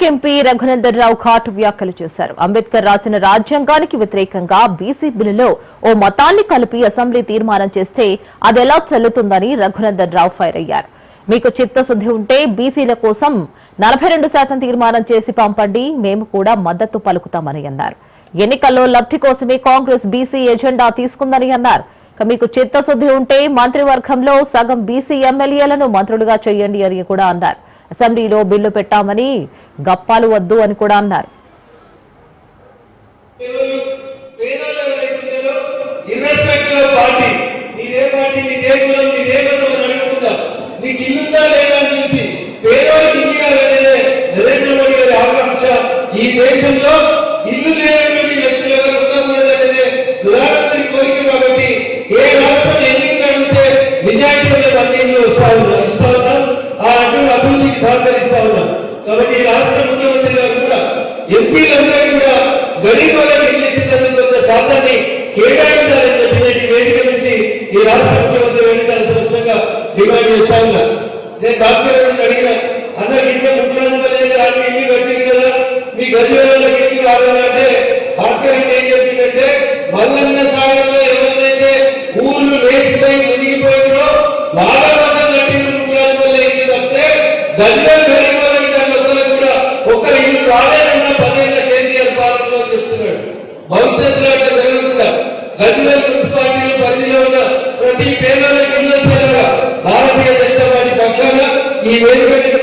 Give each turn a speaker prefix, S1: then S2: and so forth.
S1: MP Raghunandan Rao ఘాటు వ్యాఖ్యలు చేశారు. అంబేద్కర్ రాసిన రాజ్యాంగానికి వ్యతిరేకంగా బీసీ బిల్లులో ఓ మతాన్ని కలిపి అసెంబ్లీ తీర్మానం చేస్తే అదెలా చెల్లుతుందని రఘునందన్ రావు ఫైర్ అయ్యారు. మీకు చిత్తశుద్ధి ఉంటే బీసీల కోసం 42% తీర్మానం చేసి పంపండి, మేము కూడా మద్దతు పలుకుతామని అన్నారు. ఎన్నికల్లో లబ్ధి కోసమే కాంగ్రెస్ బీసీ ఎజెండా తీసుకుందని అన్నారు. మీకు చిత్తశుద్ధి ఉంటే మంత్రివర్గంలో సగం బీసీ ఎమ్మెల్యేలను మంత్రులుగా చేయండి అని కూడా అన్నారు. అసెంబ్లీలో బిల్లు పెట్టామని గప్పాలు వద్దు అని కూడా అన్నారు.
S2: ఈ దేశంలో ఇల్లు లేనటువంటి వ్యక్తులకు ఉండకూడదనేదే దురాత్మని కోరిక. కాబట్టి ఏ రాష్ట్రం ఎన్నికలు అడిగితే నిజాయితీగా పన్నీళ్ళు ఇస్తా ఉన్నాం. ఆ అడ్డు అభివృద్ధికి సహకరిస్తా ఉన్నాం. కాబట్టి ఈ రాష్ట్ర ముఖ్యమంత్రి గారు కూడా ఎంపీలందరూ కూడా గరీబులకు ఇల్లు ఇచ్చేందుకు కొంత శాతాన్ని కేటాయించాలని చెప్పినట్టు వేదిక నుంచి ఈ రాష్ట్ర ముఖ్యమంత్రి వేయించాల్సిన స్పష్టంగా డిమాండ్ చేస్తా ఉన్నా. నేను భాస్కర్ గారిని అడిగిన, అందరికి ఇంట్లో ముఖ్యమంత్రి రాని ఇల్లు కట్టింది కదా, మీ గజవేలకు ఇల్లు రావాలంటే భాస్కర్ ఏం చెప్పిందంటే, మల్లన్న సాగర్లో ఎవరినైతే ఊళ్ళు లేచిపోయి మునిగిపోయిందో వాళ్ళ కోసం కట్టిన ముఖ్యమంత్రి ఇల్లు తప్పితే గజవేలు గరీబులకి దాని ఒక్కరికి కూడా ఒక్క ఇల్లు రాలేదన్న 10 ఏళ్ల కేసీఆర్ పాలనలో చెప్తున్నాడు. భవిష్యత్తులో అట్లా జరగకుండా గజవేలు మున్సిపాలిటీలో పరిధిలో ఉన్న ప్రతి పేదలకు ఇల్లు వచ్చేలాగా భారతీయ జనతా పార్టీ పక్షాన ఈ వేదిక